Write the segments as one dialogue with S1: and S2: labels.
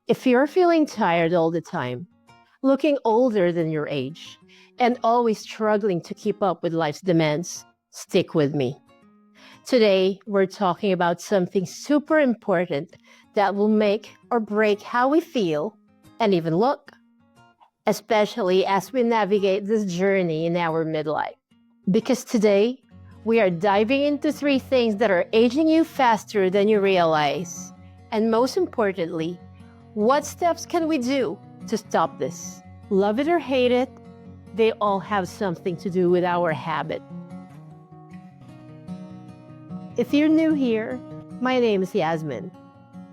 S1: If you're feeling tired all the time, looking older than your age, and always struggling to keep up with life's demands, stick with me. Today, we're talking about something super important that will make or break how we feel and even look, especially as we navigate this journey in our midlife. Because today, we are diving into 3 things that are aging you faster than you realize. And most importantly, what steps can we do to stop this? Love it or hate it, they all have something to do with our habit. If you're new here, my name is Yasmin.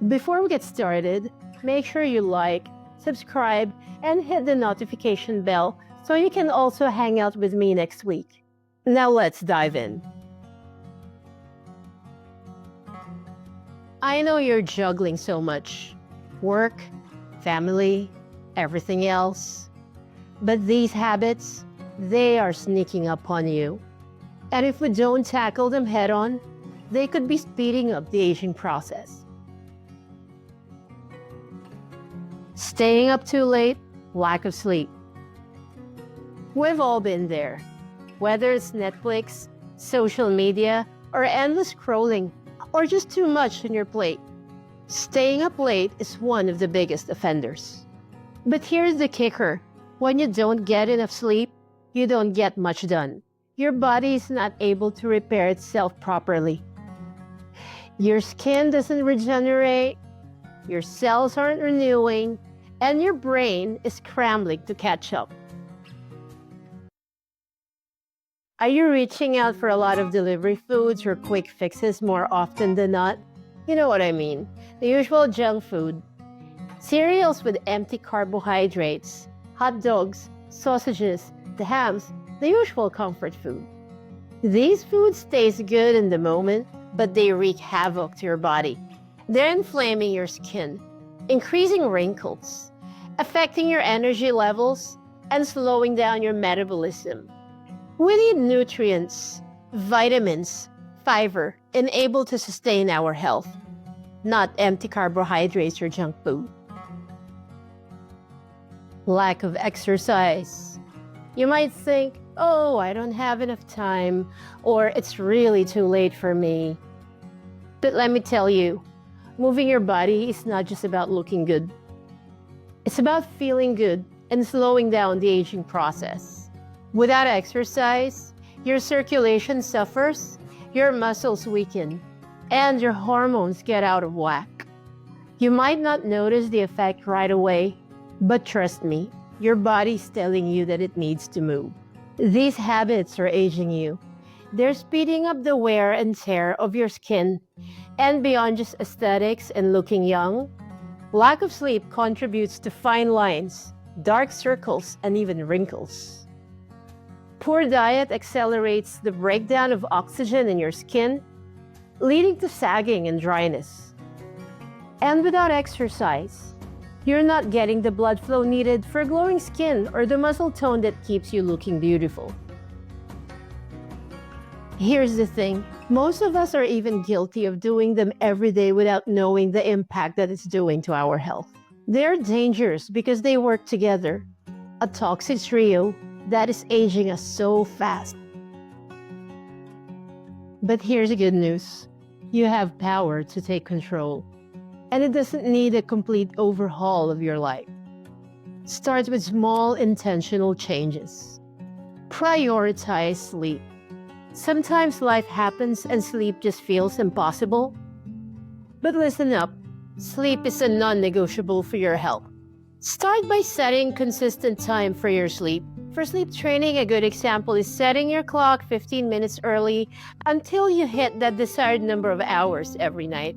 S1: Before we get started, make sure you like, subscribe, and hit the notification bell so you can also hang out with me next week. Now let's dive in. I know you're juggling so much. Work, family, everything else. But these habits, they are sneaking up on you. And if we don't tackle them head on, they could be speeding up the aging process. Staying up too late, lack of sleep. We've all been there. Whether it's Netflix, social media, or endless scrolling, or just too much on your plate. Staying up late is one of the biggest offenders. But here's the kicker. When you don't get enough sleep, you don't get much done. Your body is not able to repair itself properly. Your skin doesn't regenerate, your cells aren't renewing, and your brain is scrambling to catch up. Are you reaching out for a lot of delivery foods or quick fixes more often than not? You know what I mean. The usual junk food. Cereals with empty carbohydrates, hot dogs, sausages, the hams, the usual comfort food. These foods taste good in the moment, but they wreak havoc to your body. They're inflaming your skin, increasing wrinkles, affecting your energy levels, and slowing down your metabolism. We need nutrients, vitamins, fiber, and able to sustain our health, not empty carbohydrates or junk food. Lack of exercise. You might think, oh, I don't have enough time, or it's really too late for me. But let me tell you, moving your body is not just about looking good. It's about feeling good and slowing down the aging process. Without exercise, your circulation suffers, your muscles weaken, and your hormones get out of whack. You might not notice the effect right away, but trust me, your body's telling you that it needs to move. These habits are aging you. They're speeding up the wear and tear of your skin, and beyond just aesthetics and looking young, lack of sleep contributes to fine lines, dark circles, and even wrinkles. Poor diet accelerates the breakdown of oxygen in your skin, leading to sagging and dryness. And without exercise, you're not getting the blood flow needed for glowing skin or the muscle tone that keeps you looking beautiful. Here's the thing, most of us are even guilty of doing them every day without knowing the impact that it's doing to our health. They're dangerous because they work together, a toxic trio that is aging us so fast. But here's the good news. You have power to take control, and it doesn't need a complete overhaul of your life. Start with small intentional changes. Prioritize sleep. Sometimes life happens and sleep just feels impossible. But listen up, sleep is a non-negotiable for your health. Start by setting consistent time for your sleep. For sleep training, a good example is setting your clock 15 minutes early until you hit that desired number of hours every night.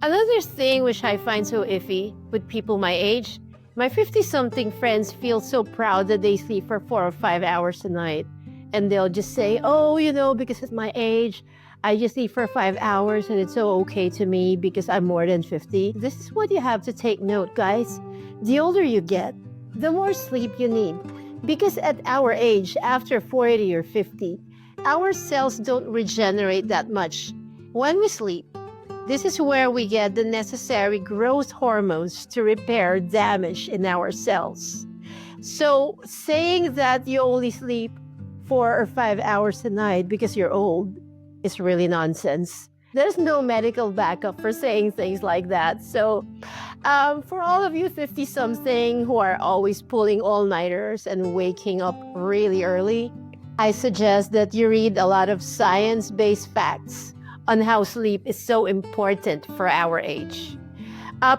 S1: Another thing which I find so iffy with people my age, my 50-something friends feel so proud that they sleep for 4 or 5 hours a night. And they'll just say, oh, because it's my age, I just sleep for 5 hours and it's so okay to me because I'm more than 50. This is what you have to take note, guys. The older you get, the more sleep you need. Because at our age, after 40 or 50, our cells don't regenerate that much. When we sleep, This is where we get the necessary growth hormones to repair damage in our cells. So saying that you only sleep 4 or 5 hours a night because you're old is really nonsense. There's no medical backup for saying things like that. So for all of you 50-something who are always pulling all-nighters and waking up really early, I suggest that you read a lot of science-based facts on how sleep is so important for our age.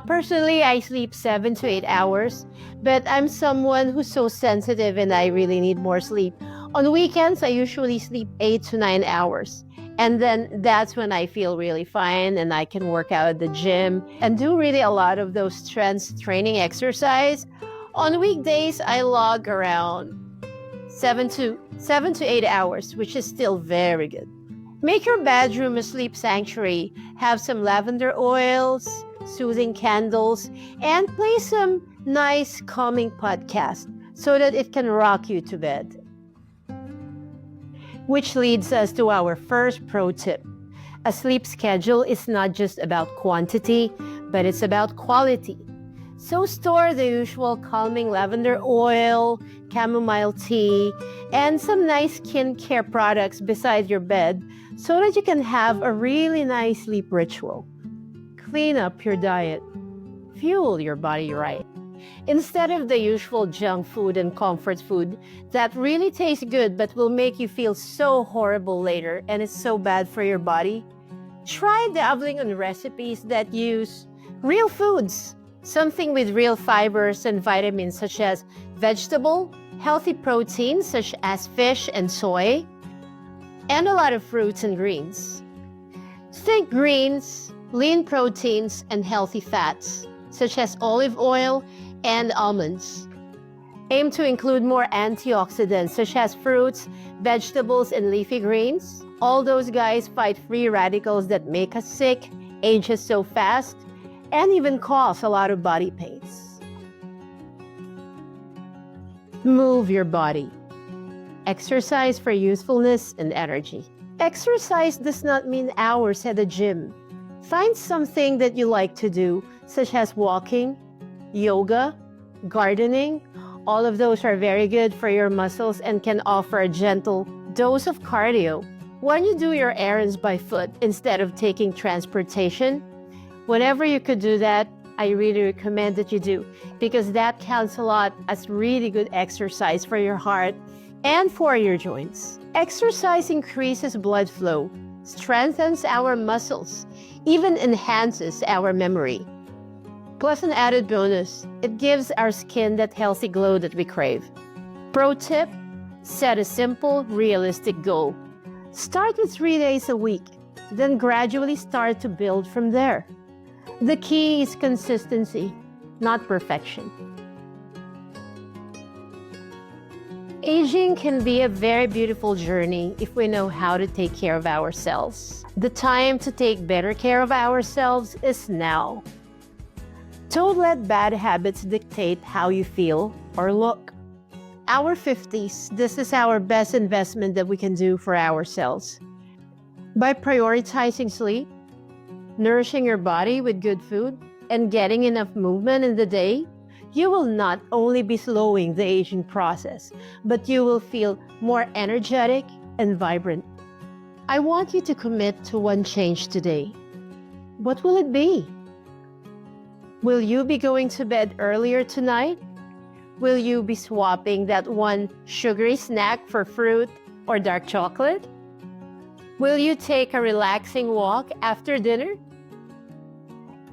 S1: Personally, I sleep 7 to 8 hours, but I'm someone who's so sensitive and I really need more sleep. On weekends, I usually sleep 8 to 9 hours. And then that's when I feel really fine and I can work out at the gym and do really a lot of those strength training exercise. On weekdays, I log around 7 to 8 hours, which is still very good. Make your bedroom a sleep sanctuary. Have some lavender oils, soothing candles, and play some nice calming podcast so that it can rock you to bed. Which leads us to our first pro tip. A sleep schedule is not just about quantity, but it's about quality. So store the usual calming lavender oil, chamomile tea, and some nice skincare products beside your bed so that you can have a really nice sleep ritual. Clean up your diet. Fuel your body right. Instead of the usual junk food and comfort food that really tastes good but will make you feel so horrible later and is so bad for your body, try dabbling on recipes that use real foods, something with real fibers and vitamins such as vegetable, healthy proteins such as fish and soy, and a lot of fruits and greens. Think greens, lean proteins, and healthy fats such as olive oil and almonds. Aim to include more antioxidants such as fruits, vegetables, and leafy greens. All those guys fight free radicals that make us sick, age us so fast, and even cause a lot of body pains. Move your body. Exercise for youthfulness and energy. Exercise does not mean hours at the gym. Find something that you like to do, such as walking, yoga, gardening. All of those are very good for your muscles and can offer a gentle dose of cardio. When you do your errands by foot instead of taking transportation, whenever you could do that, I really recommend that you do, because that counts a lot as really good exercise for your heart and for your joints. Exercise increases blood flow, strengthens our muscles, even enhances our memory. Plus an added bonus, it gives our skin that healthy glow that we crave. Pro tip, set a simple, realistic goal. Start with 3 days a week, then gradually start to build from there. The key is consistency, not perfection. Aging can be a very beautiful journey if we know how to take care of ourselves. The time to take better care of ourselves is now. Don't let bad habits dictate how you feel or look. Our 50s, this is our best investment that we can do for ourselves. By prioritizing sleep, nourishing your body with good food, and getting enough movement in the day, you will not only be slowing the aging process, but you will feel more energetic and vibrant. I want you to commit to one change today. What will it be? Will you be going to bed earlier tonight? Will you be swapping that one sugary snack for fruit or dark chocolate? Will you take a relaxing walk after dinner?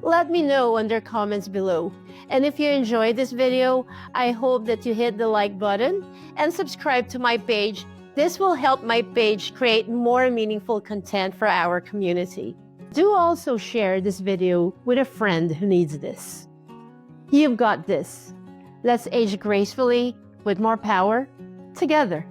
S1: Let me know under comments below. And if you enjoyed this video, I hope that you hit the like button and subscribe to my page. This will help my page create more meaningful content for our community. Do also share this video with a friend who needs this. You've got this. Let's age gracefully with more power together.